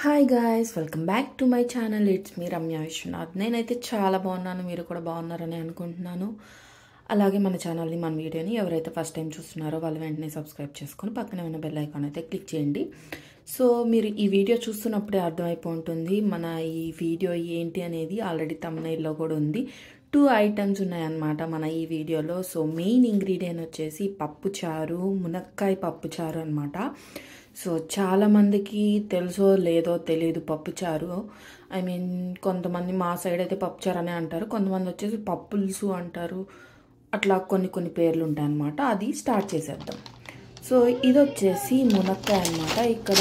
Hi guys, welcome back to my channel. It's me Ramya Vishwanath. నేనైతే చాలా బాగున్నాను, మీరు కూడా బాగున్నారని అనుకుంటున్నాను. అలాగే మన ఛానల్ని, మన వీడియోని ఎవరైతే ఫస్ట్ టైం చూస్తున్నారో వాళ్ళు వెంటనే సబ్స్క్రైబ్ చేసుకొని పక్కనే ఉన్న బెల్ ఐకాన్ అయితే క్లిక్ చేయండి. సో మీరు ఈ వీడియో చూస్తున్నప్పుడే అర్థమైపో ఉంటుంది మన ఈ వీడియో ఏంటి అనేది. ఆల్రెడీ థంబ్నెయిల్లో కూడా ఉంది. 2 ఐటమ్స్ ఉన్నాయన్నమాట మన ఈ వీడియోలో. సో మెయిన్ ఇంగ్రీడియంట్ వచ్చేసి పప్పుచారు, మునక్కాయ పప్పుచారు అనమాట. సో చాలామందికి తెలుసో లేదో తెలియదు పప్పుచారు. కొంతమంది మా సైడ్ అయితే పప్పుచారు అనే అంటారు, కొంతమంది వచ్చేసి పప్పులుసు అంటారు. అట్లా కొన్ని పేర్లు ఉంటాయి అన్నమాట. అది స్టార్ట్ చేసేద్దాం. సో ఇది వచ్చేసి మునక్కాయ అనమాట. ఇక్కడ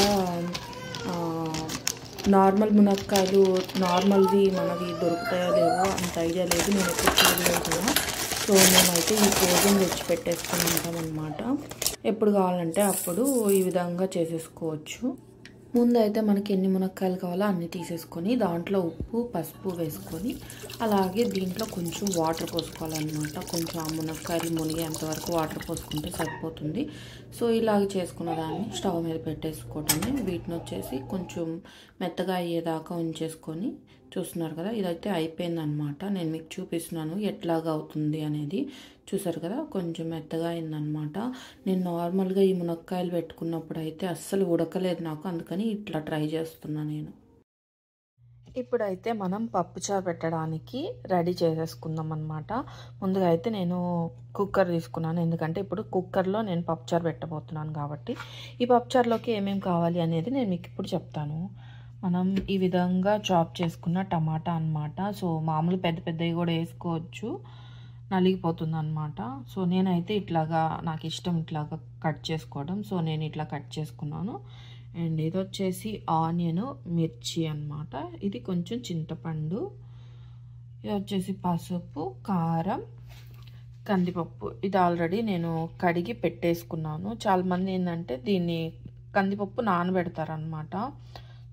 నార్మల్ మునక్కాయలు, నార్మల్వి మనవి దొరుకుతాయో లేవో అంత ఐడియా లేదు, నేను ఎప్పుడు చూడలేదు కూడా. సో మేమైతే ఈ ఫ్రోజన్ తెచ్చి పెట్టేసుకుని ఉంటాం అనమాట. ఎప్పుడు కావాలంటే అప్పుడు ఈ విధంగా చేసేసుకోవచ్చు. ముందైతే మనకి ఎన్ని మునక్కాయలు కావాలో అన్ని తీసేసుకొని దాంట్లో ఉప్పు, పసుపు వేసుకొని అలాగే దీంట్లో కొంచెం వాటర్ పోసుకోవాలన్నమాట. కొంచెం ఆ మునక్కాయలు మునిగేంతవరకు వాటర్ పోసుకుంటే సరిపోతుంది. సో ఇలాగ చేసుకున్న దాన్ని స్టవ్ మీద పెట్టేసుకోవటమే. వీటిని వచ్చేసి కొంచెం మెత్తగా అయ్యేదాకా ఉంచేసుకొని, చూస్తున్నారు కదా ఇదైతే అయిపోయిందనమాట. నేను మీకు చూపిస్తున్నాను ఎట్లాగా అవుతుంది అనేది. చూసారు కదా కొంచెం మెత్తగా అయిందనమాట. నేను నార్మల్గా ఈ మునక్కాయలు పెట్టుకున్నప్పుడు అయితే అస్సలు ఉడకలేదు నాకు, అందుకని ఇట్లా ట్రై చేస్తున్నాను నేను. ఇప్పుడైతే మనం పప్పుచారు పెట్టడానికి రెడీ చేసేసుకుందాం అనమాట. ముందుగా అయితే నేను కుక్కర్ తీసుకున్నాను, ఎందుకంటే ఇప్పుడు కుక్కర్లో నేను పప్పుచారు పెట్టబోతున్నాను కాబట్టి. ఈ పప్పుచారులోకి ఏమేమి కావాలి అనేది నేను మీకు ఇప్పుడు చెప్తాను. మనం ఈ విధంగా చాప్ చేసుకున్న టమాటా అనమాట. సో మామూలు పెద్దవి కూడా వేసుకోవచ్చు, నలిగిపోతుంది అనమాట. సో నేనైతే ఇట్లాగా, నాకు ఇష్టం ఇట్లాగా కట్ చేసుకోవడం. సో నేను ఇట్లా కట్ చేసుకున్నాను. అండ్ ఇది వచ్చేసి ఆనియన్, మిర్చి అనమాట. ఇది కొంచెం చింతపండు, ఇది వచ్చేసి పసుపు, కారం, కందిపప్పు. ఇది ఆల్రెడీ నేను కడిగి పెట్టేసుకున్నాను. చాలామంది ఏంటంటే దీన్ని కందిపప్పు నానబెడతారనమాట.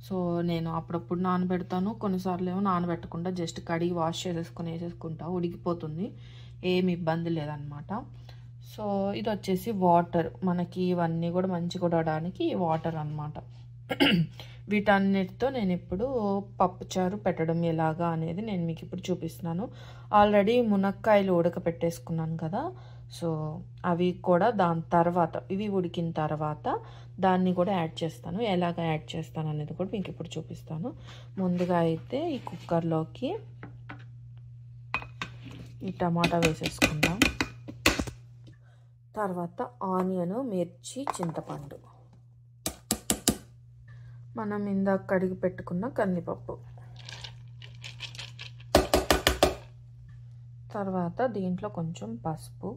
సో నేను అప్పుడప్పుడు నానబెడతాను, కొన్నిసార్లు ఏమో నానబెట్టకుండా జస్ట్ కడిగి వాష్ చేసేసుకొని వేసేసుకుంటా, ఉడికిపోతుంది, ఏమి ఇబ్బంది లేదనమాట. సో ఇది వచ్చేసి వాటర్, మనకి ఇవన్నీ కూడా మంచిగా ఉడకడానికి వాటర్ అనమాట. వీటన్నిటితో నేను ఇప్పుడు పప్పుచారు పెట్టడం ఎలాగా అనేది నేను మీకు ఇప్పుడు చూపిస్తున్నాను. ఆల్రెడీ మునక్కాయలు ఉడకపెట్టేసుకున్నాను కదా, సో అవి కూడా దాని తర్వాత, ఇవి ఉడికిన తర్వాత దాన్ని కూడా యాడ్ చేస్తాను. ఎలాగ యాడ్ చేస్తాను అనేది కూడా మీకు ఇప్పుడు చూపిస్తాను. ముందుగా అయితే ఈ కుక్కర్లోకి ఈ టమాటా వేసేసుకుందాం. తర్వాత ఆనియన్, మిర్చి, చింతపండు, మనం ఇందాక కడిగి పెట్టుకున్న కందిపప్పు, తర్వాత దీంట్లో కొంచెం పసుపు,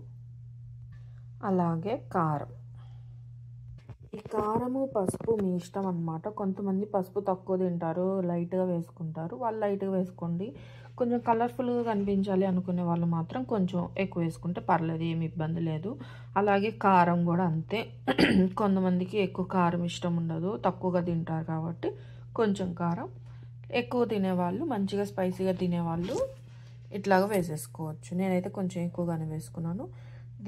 అలాగే కారం. ఈ కారము పసుపు మీ ఇష్టం అనమాట. కొంతమంది పసుపు తక్కువ తింటారు, లైట్గా వేసుకుంటారు, వాళ్ళు లైట్గా వేసుకోండి. కొంచెం కలర్ఫుల్గా కనిపించాలి అనుకునే వాళ్ళు మాత్రం కొంచెం ఎక్కువ వేసుకుంటే పర్లేదు, ఏమి ఇబ్బంది లేదు. అలాగే కారం కూడా అంతే. కొంతమందికి ఎక్కువ కారం ఇష్టం ఉండదు, తక్కువగా తింటారు కాబట్టి కొంచెం కారం. ఎక్కువ తినేవాళ్ళు, మంచిగా స్పైసీగా తినేవాళ్ళు ఇట్లాగా వేసేసుకోవచ్చు. నేనైతే కొంచెం ఎక్కువగానే వేసుకున్నాను.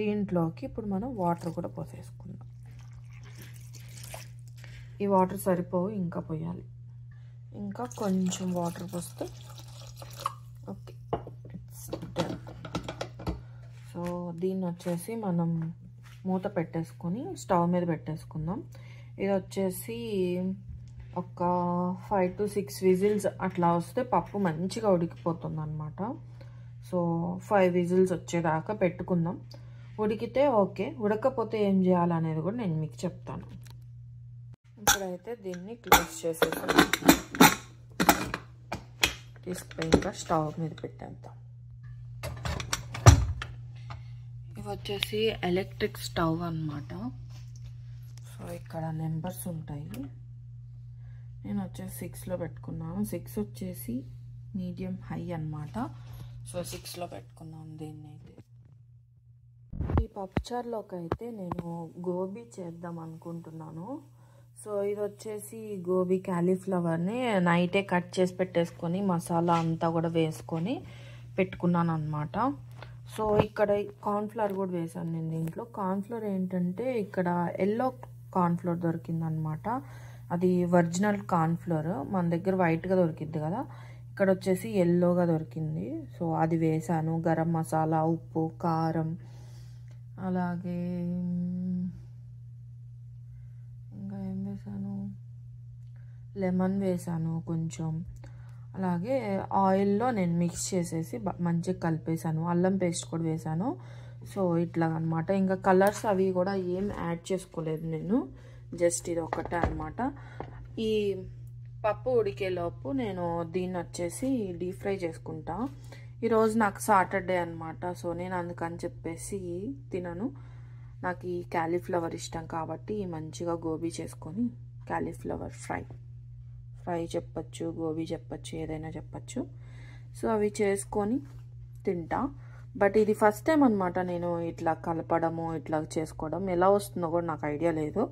దీంట్లోకి ఇప్పుడు మనం వాటర్ కూడా పోసేసుకుందాం. ఈ వాటర్ సరిపోవు, ఇంకా పోయాలి. ఇంకా కొంచెం వాటర్ పోస్తే ఓకే, ఇట్స్ డన్. సో దీన్ని వచ్చేసి మనం మూత పెట్టేసుకొని స్టవ్ మీద పెట్టేసుకుందాం. ఇది వచ్చేసి ఒక 5 to 6 విజిల్స్ అట్లా వస్తే పప్పు మంచిగా ఉడికిపోతుంది అనమాట. సో 5 విజిల్స్ వచ్చేదాకా పెట్టుకుందాం. ఉడికితే ఓకే, ఉడకపోతే ఏం చేయాలనేది కూడా నేను మీకు చెప్తాను. ఇప్పుడైతే దీన్ని క్లోజ్ చేసేద్దాం, తీసుకుపోయి ఇంకా స్టవ్ మీద పెట్టేద్దాం. ఇవి వచ్చేసి ఎలక్ట్రిక్ స్టవ్ అనమాట. సో ఇక్కడ నెంబర్స్ ఉంటాయి. నేను వచ్చేసి 6లో పెట్టుకున్నాను. 6 వచ్చేసి మీడియం హై అనమాట. సో 6లో పెట్టుకున్నాను దీన్ని. అయితే ఈ పప్పుచారులోకి అయితే నేను గోబీ చేద్దాం అనుకుంటున్నాను. సో ఇది వచ్చేసి గోబీ క్యాలీఫ్లవర్ని నైటే కట్ చేసి పెట్టేసుకొని మసాలా అంతా కూడా వేసుకొని పెట్టుకున్నాను అనమాట. సో ఇక్కడ కార్న్ఫ్లవర్ కూడా వేసాను నేను దీంట్లో. కార్న్ఫ్లవర్ ఏంటంటే ఇక్కడ ఎల్లో కార్న్ఫ్లవర్ దొరికిందనమాట. అది ఒరిజినల్ కార్న్‌ఫ్లోర్. మన దగ్గర వైట్‌గా దొరికిద్ది కదా, ఇక్కడ వచ్చేసి ఎల్లోగా దొరికింది. సో అది వేసాను. గరం మసాలా, ఉప్పు, కారం, అలాగే ఇంకా ఏం వేసాను, లెమన్ వేసాను కొంచెం. అలాగే ఆయిల్లో నేను మిక్స్ చేసేసి మంచిగా కలిపేసాను. అల్లం పేస్ట్ కూడా వేసాను. సో ఇట్లా అనమాట. ఇంకా కలర్స్ అవి కూడా ఏం యాడ్ చేసుకోలేదు నేను, జస్ట్ ఇది ఒకటే అనమాట. ఈ పప్పు ఉడికేలోపు నేను దీన్ని వచ్చేసి డీప్ ఫ్రై చేసుకుంటా. ఈరోజు నాకు సాటర్డే అనమాట. సో నేను అందుకని చెప్పేసి తినను. నాకు ఈ క్యాలీఫ్లవర్ ఇష్టం కాబట్టి మంచిగా గోబీ చేసుకొని, క్యాలీఫ్లవర్ ఫ్రై చెప్పచ్చు, గోబీ చెప్పచ్చు, ఏదైనా చెప్పచ్చు. సో అవి చేసుకొని తింటా. బట్ ఇది ఫస్ట్ టైం అనమాట నేను ఇట్లా కలపడము, ఇట్లా చేసుకోవడం. ఎలా వస్తుందో కూడా నాకు ఐడియా లేదు.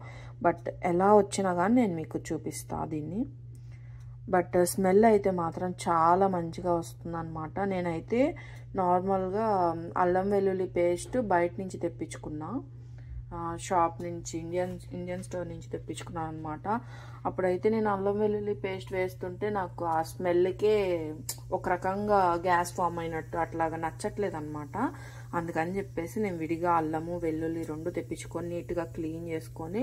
బట్ ఎలా వచ్చినా కానీ నేను మీకు చూపిస్తా దీన్ని. బట్ స్మెల్ అయితే మాత్రం చాలా మంచిగా వస్తుందన్నమాట. నేనైతే నార్మల్గా అల్లం వెల్లుల్లి పేస్ట్ బయట నుంచి తెప్పించుకున్నా, షాప్ నుంచి, ఇండియన్ స్టోర్ నుంచి తెప్పించుకున్నాను అనమాట. అప్పుడైతే నేను అల్లం వెల్లుల్లి పేస్ట్ వేస్తుంటే నాకు ఆ స్మెల్కే ఒక రకంగా గ్యాస్ ఫామ్ అయినట్టు అట్లాగా నచ్చట్లేదు అనమాట. అందుకని చెప్పేసి నేను విడిగా అల్లము వెల్లుల్లి రెండు తెప్పించుకొని నీట్గా క్లీన్ చేసుకొని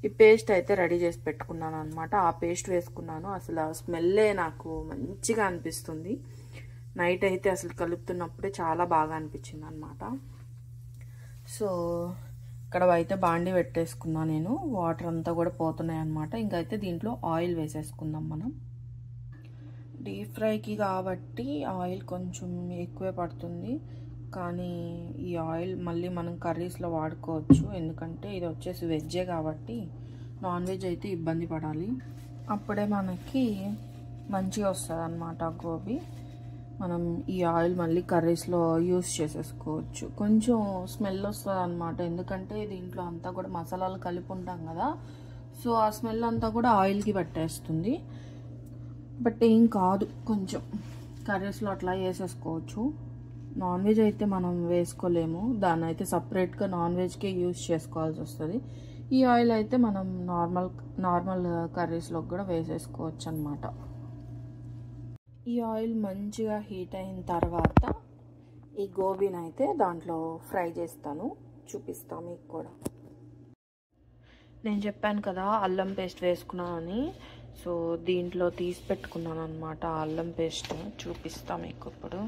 ఈ పేస్ట్ అయితే రెడీ చేసి పెట్టుకున్నాను అనమాట. ఆ పేస్ట్ వేసుకున్నాను. అసలు ఆ స్మెల్లే నాకు మంచిగా అనిపిస్తుంది. నైట్ అయితే అసలు కలుపుతున్నప్పుడే చాలా బాగా అనిపించింది అనమాట. సో ఇక్కడ అయితే బాండి పెట్టేసుకున్నా నేను. వాటర్ అంతా కూడా పోతున్నాయి అనమాట. ఇంకైతే దీంట్లో ఆయిల్ వేసేసుకుందాం మనం. డీప్ ఫ్రైకి కాబట్టి ఆయిల్ కొంచెం ఎక్కువే పడుతుంది, కానీ ఈ ఆయిల్ మళ్ళీ మనం కర్రీస్లో వాడుకోవచ్చు. ఎందుకంటే ఇది వచ్చేసి వెజ్జే కాబట్టి, నాన్ వెజ్ అయితే ఇబ్బంది పడాలి. అప్పుడే మనకి మంచిగా వస్తుంది అన్నమాట గోబీ. మనం ఈ ఆయిల్ మళ్ళీ కర్రీస్లో యూస్ చేసేసుకోవచ్చు. కొంచెం స్మెల్ వస్తుంది అనమాట, ఎందుకంటే దీంట్లో అంతా కూడా మసాలాలు కలిపి ఉంటాం కదా. సో ఆ స్మెల్ అంతా కూడా ఆయిల్కి పట్టేస్తుంది. బట్ ఏం కాదు, కొంచెం కర్రీస్లో అట్లా వేసేసుకోవచ్చు. నాన్ వెజ్ అయితే మనం వేసుకోలేము, దాన్ని అయితే సపరేట్గా నాన్ వెజ్కే యూజ్ చేసుకోవాల్సి వస్తుంది. ఈ ఆయిల్ అయితే మనం నార్మల్ కర్రీస్లోకి కూడా వేసేసుకోవచ్చు అనమాట. ఈ ఆయిల్ మంచిగా హీట్ అయిన తర్వాత ఈ గోబీని అయితే దాంట్లో ఫ్రై చేస్తాను, చూపిస్తాను మీకు కూడా. నేను చెప్పాను కదా అల్లం పేస్ట్ వేసుకున్నానని. సో దీంట్లో తీసి పెట్టుకున్నాను అనమాట అల్లం పేస్ట్, చూపిస్తా మీకు ఇప్పుడు.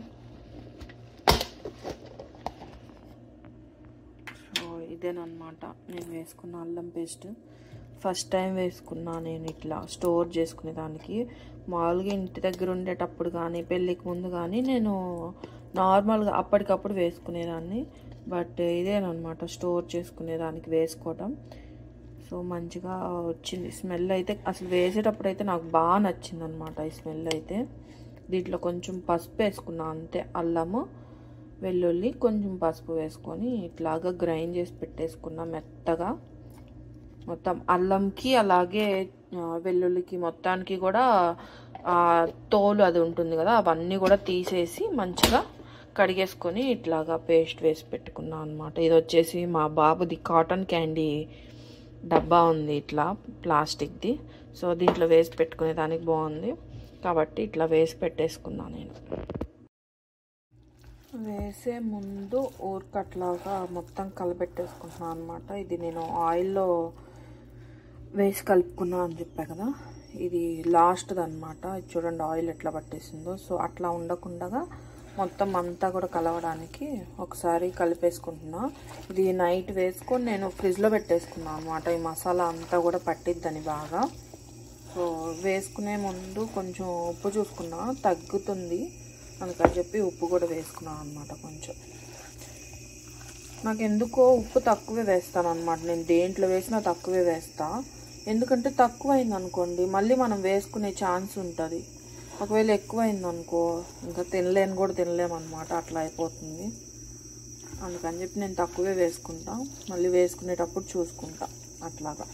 సో ఇదేనమాట నేను వేసుకున్న అల్లం పేస్ట్. ఫస్ట్ టైం వేసుకున్నా నేను ఇట్లా స్టోర్ చేసుకునే దానికి. మామూలుగా ఇంటి దగ్గర ఉండేటప్పుడు కానీ పెళ్ళికి ముందు కానీ నేను నార్మల్గా అప్పటికప్పుడు వేసుకునేదాన్ని. బట్ ఇదేనమాట స్టోర్ చేసుకునేదానికి వేసుకోవటం. సో మంచిగా వచ్చింది స్మెల్ అయితే. అసలు వేసేటప్పుడు అయితే నాకు బాగా నచ్చింది అనమాట ఈ స్మెల్ అయితే. దీంట్లో కొంచెం పసుపు వేసుకున్నా అంతే, అల్లము వెల్లుల్లి కొంచెం పసుపు వేసుకొని ఇట్లాగా గ్రైండ్ చేసి పెట్టేసుకున్నా మెత్తగా. మొత్తం అల్లంకి అలాగే వెల్లుల్లికి మొత్తానికి కూడా తోలు అది ఉంటుంది కదా, అవన్నీ కూడా తీసేసి మంచిగా కడిగేసుకొని ఇట్లాగా పేస్ట్ వేసి పెట్టుకున్నా అనమాట. ఇది వచ్చేసి మా బాబుది కాటన్ క్యాండీ డబ్బా ఉంది ఇట్లా ప్లాస్టిక్ది. సో దీంట్లో వేసి పెట్టుకునే దానికి బాగుంది కాబట్టి ఇట్లా వేసి పెట్టేసుకున్నా నేను. వేసే ముందు ఊరికట్లాగా మొత్తం కలిపెట్టేసుకుంటున్నాను అనమాట. ఇది నేను ఆయిల్లో వేసి కలుపుకున్నా అని చెప్పా కదా, ఇది లాస్ట్ది అనమాట. చూడండి ఆయిల్ ఎట్లా పట్టేసిందో. సో అట్లా ఉండకుండా మొత్తం అంతా కూడా కలవడానికి ఒకసారి కలిపేసుకుంటున్నా. ఇది నైట్ వేసుకొని నేను ఫ్రిడ్జ్లో పెట్టేసుకున్నాను అనమాట. ఈ మసాలా అంతా కూడా పట్టిద్దని బాగా. సో వేసుకునే ముందు కొంచెం ఉప్పు చూసుకున్నా, తగ్గుతుంది అందుకని చెప్పి ఉప్పు కూడా వేసుకున్నాను అనమాట. కొంచెం నాకు ఎందుకో ఉప్పు తక్కువే వేస్తాను అనమాట. నేను దేంట్లో వేసినా తక్కువే వేస్తా, ఎందుకంటే తక్కువైంది అనుకోండి మళ్ళీ మనం వేసుకునే ఛాన్స్ ఉంటుంది. ఒకవేళ ఎక్కువైంది అనుకో ఇంకా తినలేమన్నమాట, అట్లా అయిపోతుంది. అందుకని చెప్పి నేను తక్కువే వేసుకుంటా, మళ్ళీ వేసుకునేటప్పుడు చూసుకుంటా అట్లాగా.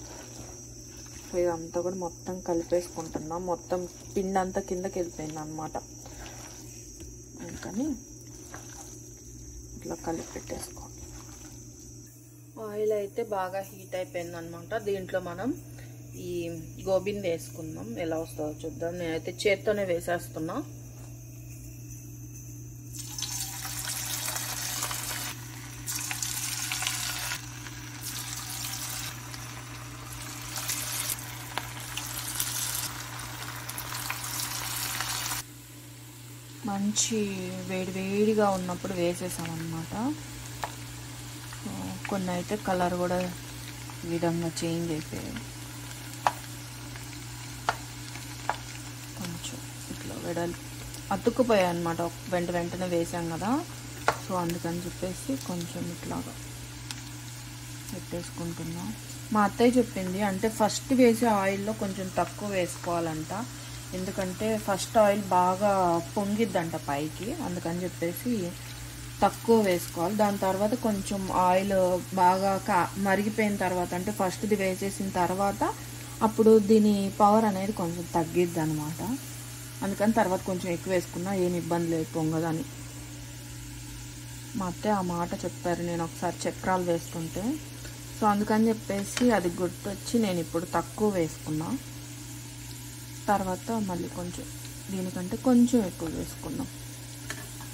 సో ఇదంతా కూడా మొత్తం కలిపేసుకుంటున్నా. మొత్తం పిండి అంతా కిందకి వెళ్ళిపోయింది అనమాట, అందుకని ఇట్లా కలిపి పెట్టేసుకోండి. ఆయిల్ అయితే బాగా హీట్ అయిపోయింది అనమాట. దీంట్లో మనం ఈ గోబీని వేసుకుందాం, ఎలా వస్తుందో చూద్దాం. నేనైతే చేత్తోనే వేసేస్తున్నా. మంచి వేడిగా ఉన్నప్పుడు వేసేసామన్నమాట. కొన్ని అయితే కలర్ కూడా ఈ విధంగా చేంజ్ అయిపోయాయి. కొంచెం ఇట్లా అతుక్కుపోయాయి అన్నమాట వెంటనే వేసాం కదా. సో అందుకని చెప్పేసి కొంచెం ఇట్లాగా పెట్టేసుకుంటున్నాం. మా అత్తయ్య చెప్పింది అంటే ఫస్ట్ వేసే ఆయిల్లో కొంచెం తక్కువ వేసుకోవాలంట, ఎందుకంటే ఫస్ట్ ఆయిల్ బాగా పొంగిద్దంట పైకి, అందుకని చెప్పేసి తక్కువ వేసుకోవాలి. దాని తర్వాత కొంచెం ఆయిల్ బాగా మరిగిపోయిన తర్వాత, అంటే ఫస్ట్ది వేసేసిన తర్వాత అప్పుడు దీని పవర్ అనేది కొంచెం తగ్గిద్ది అనమాట. అందుకని తర్వాత కొంచెం ఎక్కువ వేసుకున్నా ఏం ఇబ్బంది లేదు పొంగదని. మా అత్తయ్య ఆ మాట చెప్పారు నేను ఒకసారి చక్రాలు వేస్తుంటే. సో అందుకని చెప్పేసి అది గుర్తొచ్చి నేను ఇప్పుడు తక్కువ వేసుకున్నా. తర్వాత మళ్ళీ కొంచెం దీనికంటే కొంచెం ఎక్కువ వేసుకున్నాం.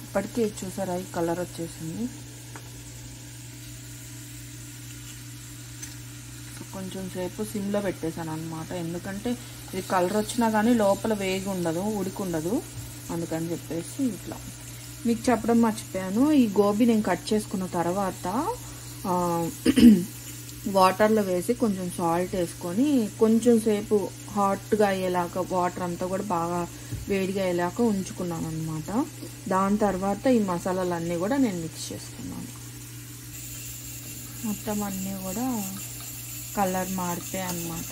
ఇప్పటికీ చూసారా ఈ కలర్ వచ్చేసింది. కొంచెం సేపు సిమ్లో పెట్టేశాను అనమాట, ఎందుకంటే ఇది కలర్ వచ్చినా కానీ లోపల వేగి ఉండదు, ఉడికుండదు. అందుకని చెప్పేసి ఇట్లా మీకు చెప్పడం మర్చిపోయాను. ఈ గోబీ నేను కట్ చేసుకున్న తర్వాత వాటర్లో వేసి కొంచెం సాల్ట్ వేసుకొని కొంచెం సేపు హాట్గా అయ్యేలాగా, వాటర్ అంతా కూడా బాగా వేడిగా అయ్యేలాగా ఉంచుకున్నాను అనమాట. దాని తర్వాత ఈ మసాలాలన్నీ కూడా నేను మిక్స్ చేసుకున్నాను. మొత్తం అన్నీ కూడా కలర్ మారిపోయాయి అన్నమాట.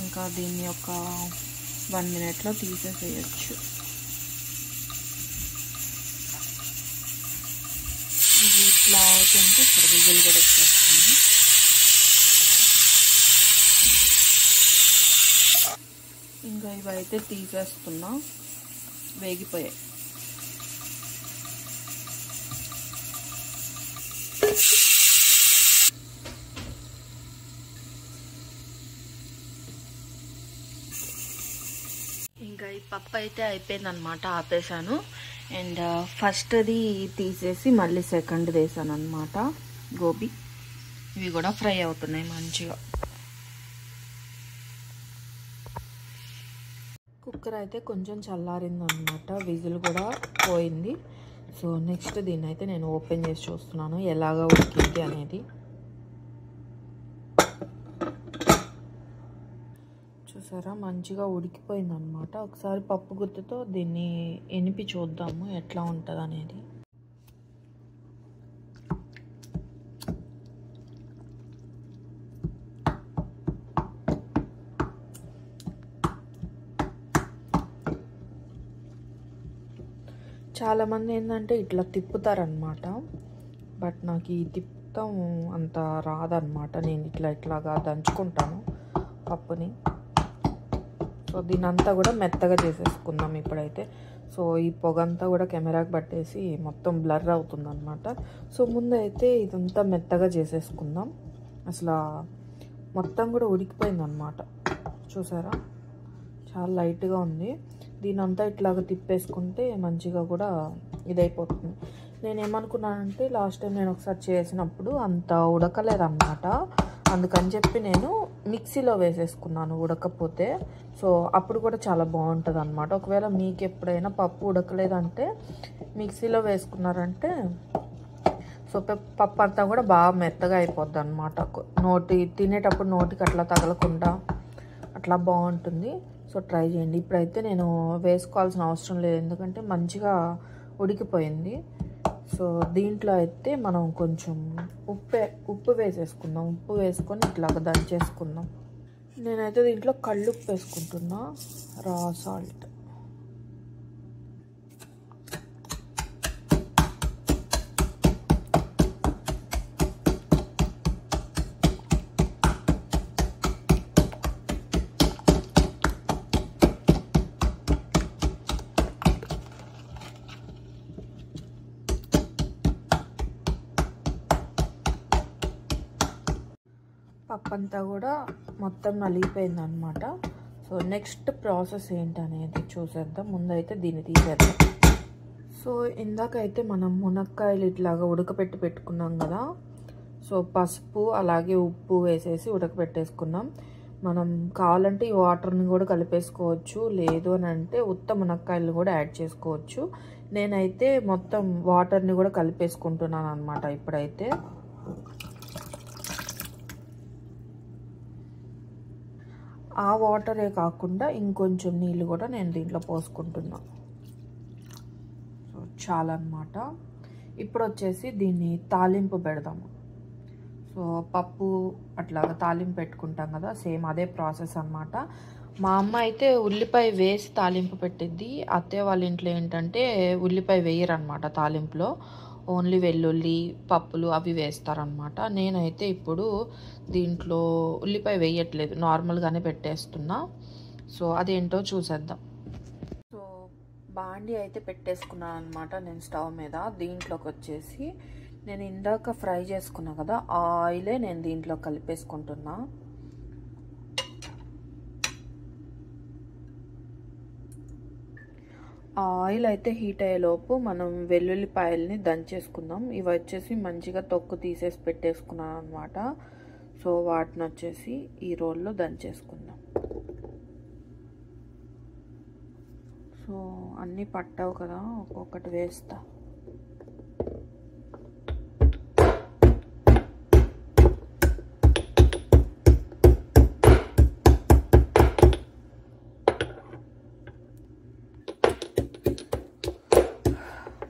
ఇంకా దీన్ని ఒక 1 minute తీసేసేయచ్చు. ఇది ఇట్లా అవుతుంటే ఇక్కడ విజిల్ కూడా వచ్చేస్తుంది. ఇంకా ఇవైతే తీసేస్తున్నా, వేగిపోయాయి. ఇంకా ఈ పప్పు అయితే అయిపోయిందనమాట, ఆపేసాను. అండ్ ఫస్ట్ది తీసేసి మళ్ళీ సెకండ్ వేసాను అనమాట గోబీ. ఇవి కూడా ఫ్రై అవుతున్నాయి మంచిగా. కుక్కర్ అయితే కొంచెం చల్లారింది అనమాట, విజిల్ కూడా పోయింది. సో నెక్స్ట్ దీన్ని అయితే నేను ఓపెన్ చేసి చూస్తున్నాను ఎలాగా ఉడికింది అనేది. చూసారా మంచిగా ఉడికిపోయింది అనమాట. ఒకసారి పప్పు గుత్తుతో దీన్ని ఎనిపి చూద్దాము ఎట్లా ఉంటుంది అనేది. చాలామంది ఏంటంటే ఇట్లా తిప్పుతారనమాట, బట్ నాకు ఈ తిప్పడం అంత రాదనమాట. నేను ఇట్లాగా దంచుకుంటాను పప్పుని. సో దీని అంతా కూడా మెత్తగా చేసేసుకుందాం ఇప్పుడైతే. సో ఈ పొగంతా కూడా కెమెరాకి పట్టేసి మొత్తం బ్లర్ అవుతుందన్నమాట. సో ముందైతే ఇదంతా మెత్తగా చేసేసుకుందాం. అసలు మొత్తం కూడా ఉడికిపోయిందన్నమాట. చూసారా చాలా లైట్గా ఉంది. దీనంతా ఇట్లాగా తిప్పేసుకుంటే మంచిగా కూడా ఇదైపోతుంది. నేనేమనుకున్నానంటే లాస్ట్ టైం నేను ఒకసారి చేసినప్పుడు అంత ఉడకలేదన్నమాట, అందుకని చెప్పి నేను మిక్సీలో వేసేసుకున్నాను ఉడకపోతే. సో అప్పుడు కూడా చాలా బాగుంటుంది అన్నమాట. ఒకవేళ మీకు ఎప్పుడైనా పప్పు ఉడకలేదంటే మిక్సీలో వేసుకున్నారంటే సో పప్పు అంతా కూడా బాగా మెత్తగా అయిపోద్ది అన్నమాట. తినేటప్పుడు నోటికి అట్లా తగలకుండా అట్లా బాగుంటుంది. సో ట్రై చేయండి. ఇప్పుడైతే నేను వేసుకోవాల్సిన అవసరం లేదు, ఎందుకంటే మంచిగా ఉడికిపోయింది. సో దీంట్లో అయితే మనం కొంచెం ఉప్పు వేసేసుకుందాం. ఉప్పు వేసుకొని ఇట్లాగా దంచేసుకుందాం. నేనైతే దీంట్లో కళ్ళుప్పు వేసుకుంటున్నా, రా సాల్ట్. పప్పు పప్పు అంతా కూడా మొత్తం నలిగిపోయింది అనమాట. సో నెక్స్ట్ ప్రాసెస్ ఏంటనేది చూసేద్దాం. ముందైతే దీన్ని తీసేద్దాం. సో ఇందాకైతే మనం మునక్కాయలు ఇట్లాగా ఉడకపెట్టి పెట్టుకున్నాం కదా. సో పసుపు అలాగే ఉప్పు వేసేసి ఉడకపెట్టేసుకున్నాం. మనం కావాలంటే ఈ వాటర్ని కూడా కలిపేసుకోవచ్చు, లేదు అని అంటే ఉత్త మునక్కాయలు కూడా యాడ్ చేసుకోవచ్చు. నేనైతే మొత్తం వాటర్ని కూడా కలిపేసుకుంటున్నాను అనమాట. ఇప్పుడైతే ఆ వాటరే కాకుండా ఇంకొంచెం నీళ్ళు కూడా నేను దీంట్లో పోసుకుంటున్నాను. సో చాలా అన్నమాట. ఇప్పుడు వచ్చేసి దీన్ని తాలింపు పెడదాము. సో పప్పు అట్లాగా తాలింపు పెట్టుకుంటాం కదా, సేమ్ అదే ప్రాసెస్ అన్నమాట. మా అమ్మ అయితే ఉల్లిపాయ వేసి తాలింపు పెట్టిద్ది. అత్తయ్య వాళ్ళ ఇంట్లో ఏంటంటే ఉల్లిపాయ వేయరనమాట తాలింపులో, ఓన్లీ వెల్లుల్లి పప్పులు అవి వేస్తారనమాట. నేనైతే ఇప్పుడు దీంట్లో ఉల్లిపాయ వేయట్లేదు, నార్మల్గానే పెట్టేస్తున్నా. సో అదేంటో చూసేద్దాం. సో బాండి అయితే పెట్టేసుకున్నాను అనమాట నేను స్టవ్ మీద. దీంట్లోకి వచ్చేసి నేను ఇందాక ఫ్రై చేసుకున్నా కదా ఆ ఆయిలే నేను దీంట్లో కలిపేసుకుంటున్నా. ఆ ఆయిల్ అయితే హీట్ అయ్యేలోపు మనం వెల్లుల్లిపాయల్ని దంచేసుకుందాం. ఇవి వచ్చేసి మంచిగా తొక్కు తీసేసి పెట్టేసుకున్నాను అనమాట. సో వాటిని వచ్చేసి ఈ రోల్లో దంచేసుకుందాం. సో అన్నీ పట్టావు కదా, ఒక్కొక్కటి వేస్తా.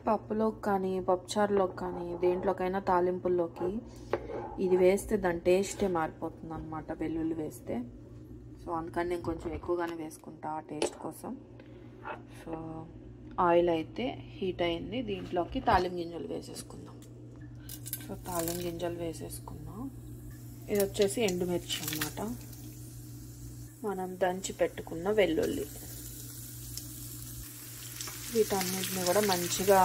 పప్పులోకి కానీ పప్పుచారులోకి కానీ దేంట్లోకైనా తాలింపుల్లోకి ఇది వేస్తే దాని టేస్టే మారిపోతుంది అనమాట, వెల్లుల్లి వేస్తే. సో అందుకని నేను కొంచెం ఎక్కువగానే వేసుకుంటా ఆ టేస్ట్ కోసం. సో ఆయిల్ అయితే హీట్ అయింది. దీంట్లోకి తాలింపు గింజలు వేసేసుకుందాం. సో తాలింపు గింజలు వేసేసుకున్నాం. ఇది వచ్చేసి ఎండుమిర్చి అన్నమాట, మనం దంచి పెట్టుకున్న వెల్లుల్లి. వీటన్నిటిని కూడా మంచిగా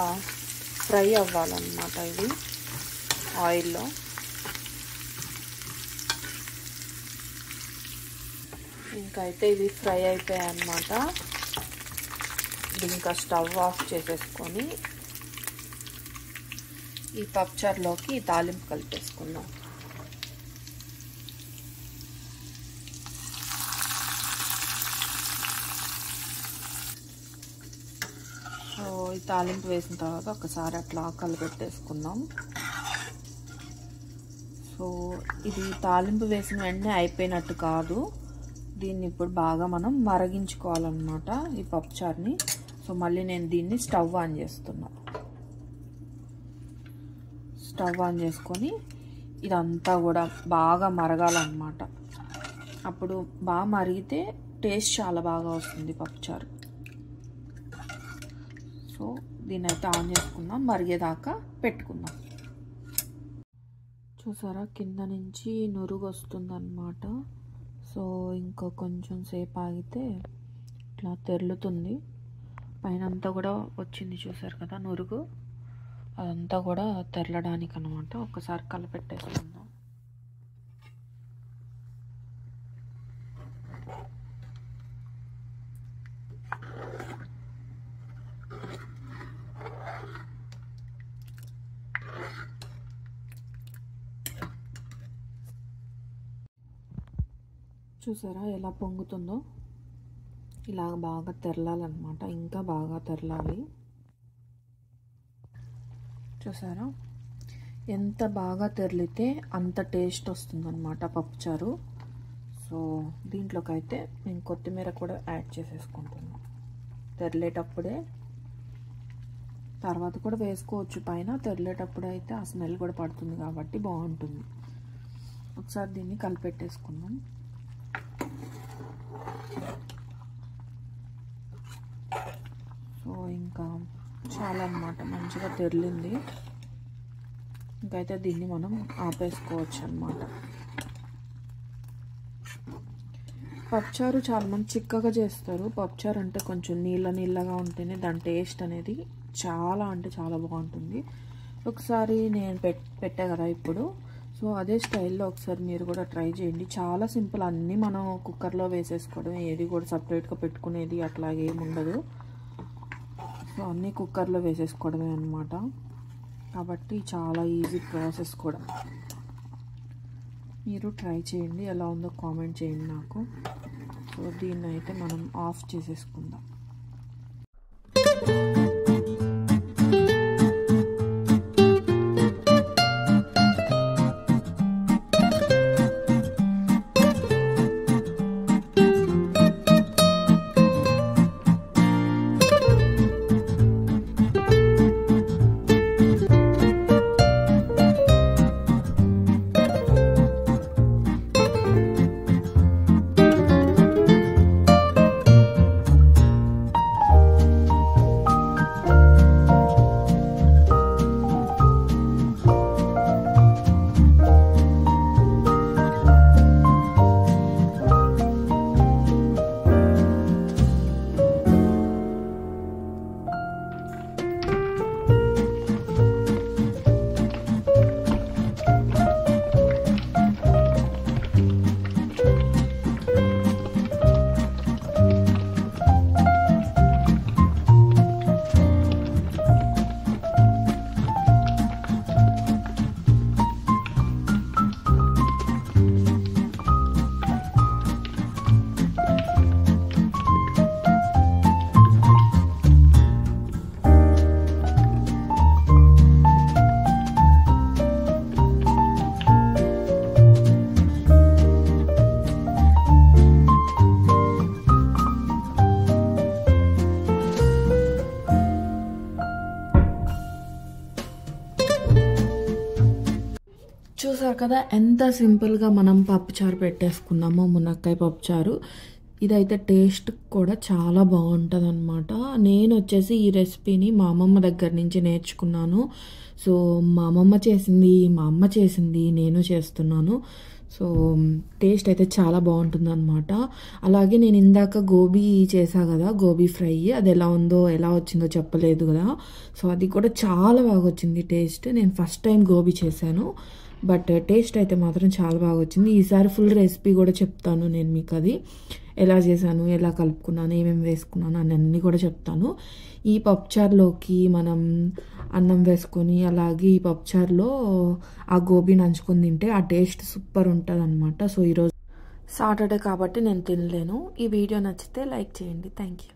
ఫ్రై అవ్వాలన్నమాట ఇది ఆయిల్లో. ఇంకైతే ఇవి ఫ్రై అయిపోయాయి అన్నమాట. ఇంకా స్టవ్ ఆఫ్ చేసేసుకొని ఈ పప్పుచారులోకి తాలింపు కలిపేసుకుందాం. సో ఈ తాలింపు వేసిన తర్వాత ఒకసారి అట్లా కలిపెట్టేసుకుందాం. సో ఇది తాలింపు వేసిన వెంటనే అయిపోయినట్టు కాదు, దీన్ని ఇప్పుడు బాగా మనం మరిగించుకోవాలన్నమాట ఈ పప్పుచారుని. సో మళ్ళీ నేను దీన్ని స్టవ్ ఆన్ చేస్తున్నా. స్టవ్ ఆన్ చేసుకొని ఇదంతా కూడా బాగా మరగాలన్నమాట. అప్పుడు బాగా మరిగితే టేస్ట్ చాలా బాగా వస్తుంది పప్పుచారు. సో దీన్ని అయితే ఆన్ చేసుకుందాం, మరిగేదాకా పెట్టుకుందాం. చూసారా కింద నుంచి నురుగు వస్తుందన్నమాట. సో ఇంకా కొంచెం సేపు ఆగితే ఇట్లా తెరులుతుంది. పైన అంతా కూడా వచ్చింది చూసారు కదా నురుగు, అదంతా కూడా తెరలడానికి అనమాట. ఒకసారి కలిపెట్టేసుకుందాం. చూసారా ఎలా పొంగుతుందో, ఇలా బాగా తెరలాలన్నమాట, ఇంకా బాగా తెరలాలి. చూసారా ఎంత బాగా తెరలితే అంత టేస్ట్ వస్తుందన్నమాట పప్పుచారు. సో దీంట్లోకి అయితే నేను కొత్తిమీర కూడా యాడ్ చేసేసుకుంటున్నాను. తెరలేటప్పుడే, తర్వాత కూడా వేసుకోవచ్చు పైన, తెరలేటప్పుడు అయితే ఆ స్మెల్ కూడా పడుతుంది కాబట్టి బాగుంటుంది. ఒకసారి దీన్ని కలిపెట్టేసుకుందాం. సో ఇంకా చాలా అన్నమాట, మంచిగా తెరిలింది. ఇంకైతే దీన్ని మనం ఆపేసుకోవచ్చు అన్నమాట. పప్పుచారు చాలా మంది చిక్కగా చేస్తారు. పప్పుచారు అంటే కొంచెం నీళ్ళగా ఉంటేనే దాని టేస్ట్ అనేది చాలా అంటే చాలా బాగుంటుంది. ఒకసారి నేను పెట్టా కదా ఇప్పుడు, సో సో అదే స్టైల్లో ఒకసారి మీరు కూడా ట్రై చేయండి. చాలా సింపుల్, అన్నీ మనం కుక్కర్లో వేసేసుకోవడం, ఏది కూడా సపరేట్గా పెట్టుకునేది అట్లాగే ఏముండదు. సో అన్నీ కుక్కర్లో వేసేసుకోవడమే అనమాట. కాబట్టి చాలా ఈజీ ప్రాసెస్ కూడా. మీరు ట్రై చేయండి, ఎలా ఉందో కామెంట్ చేయండి నాకు. సో దీన్ని అయితే మనం ఆఫ్ చేసేసుకుందాం. చూసారు కదా ఎంత సింపుల్గా మనం పప్పుచారు పెట్టేసుకున్నామో, మునక్కాయ పప్పుచారు. ఇదైతే టేస్ట్ కూడా చాలా బాగుంటుంది అనమాట. నేను వచ్చేసి ఈ రెసిపీని మా అమ్మమ్మ దగ్గర నుంచి నేర్చుకున్నాను. సో మా అమ్మమ్మ చేసింది, మా అమ్మ చేసింది, నేను చేస్తున్నాను. సో టేస్ట్ అయితే చాలా బాగుంటుంది అనమాట. అలాగే నేను ఇందాక గోబీ చేసా కదా, గోబీ ఫ్రై, అది ఎలా ఉందో ఎలా వచ్చిందో చెప్పలేదు కదా. సో అది కూడా చాలా బాగా వచ్చింది టేస్ట్. నేను ఫస్ట్ టైం గోబీ చేశాను, బట్ టేస్ట్ అయితే మాత్రం చాలా బాగా వచ్చింది. ఈసారి ఫుల్ రెసిపీ కూడా చెప్తాను నేను మీకు, అది ఎలా చేశాను, ఎలా కలుపుకున్నాను, ఏమేమి వేసుకున్నాను అని అన్నీ కూడా చెప్తాను. ఈ పప్పుచారులోకి మనం అన్నం వేసుకొని, అలాగే ఈ పప్పుచారులో ఆ గోబీ నంచుకొని తింటే ఆ టేస్ట్ సూపర్ ఉంటుంది అనమాట. సో ఈరోజు సాటర్డే కాబట్టి నేను తినలేను. ఈ వీడియో నచ్చితే లైక్ చేయండి. Thank you.